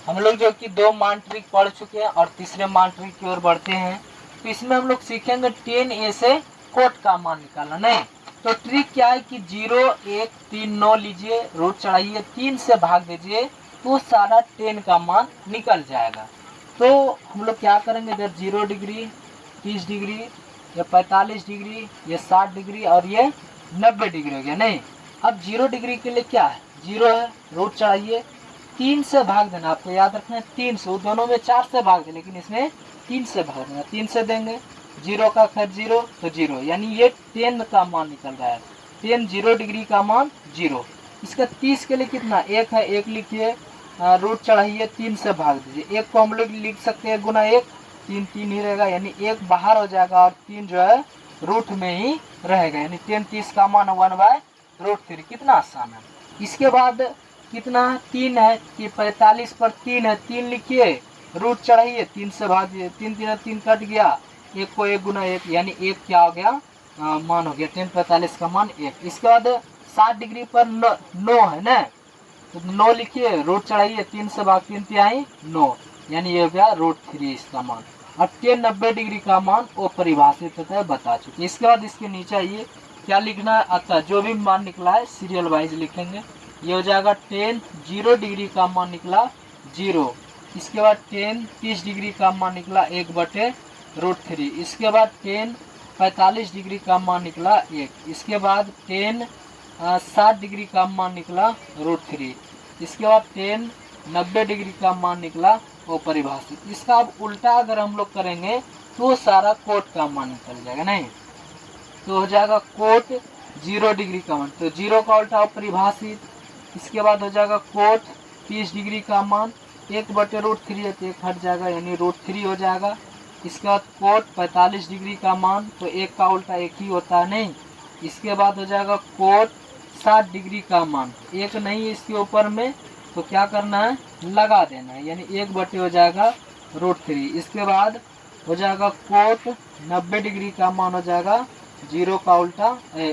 हम लोग जो कि 2 मान ट्रिक पढ़ चुके हैं और तीसरे मान ट्रिक की ओर बढ़ते हैं। तो इसमें हम लोग सीखेंगे 10A से कोट का मान निकालना। नहीं तो ट्रिक क्या है कि 0 1 3 9 लीजिए, रूट चढ़ाइए, 3 से भाग दीजिए तो सारा 10 का मान निकल जाएगा। तो हम लोग क्या करेंगे, इधर 0 डिग्री, 30 डिग्री, ये 45 डिग्री, ये 60 डिग्री और ये 90 डिग्री हो गया। नहीं अब 0 डिग्री के लिए क्या है, 0 है, रूट चढ़ाइए, 3 से भाग देना, आपको याद रखना है 3 से, दोनों में 4 से भाग दे लेकिन इसमें 3 से भाग देना, 3 से देंगे, 0 का खैर 0 तो 0, यानी ये 10 का मान निकल रहा है। 10 0 डिग्री का मान 0। इसका 30 के लिए कितना, 1 है, 1 लिखिए, रूट चढ़ाइए, 3 से भाग दीजिए, 1 को हम लोग लिख सकते हैं गुना 1, 3 3 ही रहेगा, यानी 1 बाहर हो जाएगा और 3 जो है रूट में ही रहेगा, यानी 10 30 का मान 1/√3। कितना आसान है। इसके बाद कितना 3 है कि 45 पर 3 है, 3 लिखिए, रूट चढ़ाइए, 3 से भाग दीजिए, 3 3 3 कट गया, 1 को 1 गुना 1, यानी 1 क्या हो गया, मान हो गया 10 45 का मान 1। इसके बाद 60 डिग्री पर 9 है ना, तो 9 लिखिए, रूट चढ़ाइए, 3 से भाग 3 तिहाई 9, यानी ये हो गया √3 इसका मान। और 10 90 डिग्री का मान वो परिभाषित होता है, बता चुके। इसके बाद इसके नीचे आइए क्या लिखना है, अतः जो भी मान निकला है सीरियल वाइज लिखेंगे। ये हो जाएगा 10 0 डिग्री का मान निकला 0, इसके बाद 10 30 डिग्री का मान निकला 1/√3, इसके बाद 10 45 डिग्री का मान निकला 1, इसके बाद 10 60 डिग्री का मान निकला √3, इसके बाद 10 90 डिग्री का मान निकला वो परिभाषित। इसका अब उल्टा अगर हम लोग करेंगे तो सारा कोट का मान निकल जाएगा। नहीं तो हो जाएगा कोट 0 डिग्री का मान, तो 0 का उल्टा परिभाषित। इसके बाद हो जाएगा कोट 30 डिग्री का मान 1/√3 है तो 1 हट जाएगा, यानी √3 हो जाएगा। इसके बाद कोट 45 डिग्री का मान, तो 1 का उल्टा 1 ही होता है। नहीं इसके बाद हो जाएगा कोट 60 डिग्री का मान, 1 नहीं इसके ऊपर में, तो क्या करना है, लगा देना है, यानी 1 हो जाएगा √3। इसके बाद हो जाएगा कोट 90 डिग्री का मान हो जाएगा 0 का उल्टा,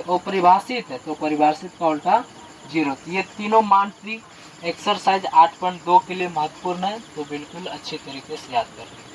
वो परिभाषित है तो परिभाषित का उल्टा 0। ये तीनों मान ट्रिक एक्सरसाइज 8.2 के लिए महत्वपूर्ण है, तो बिल्कुल अच्छे तरीके से याद कर लें।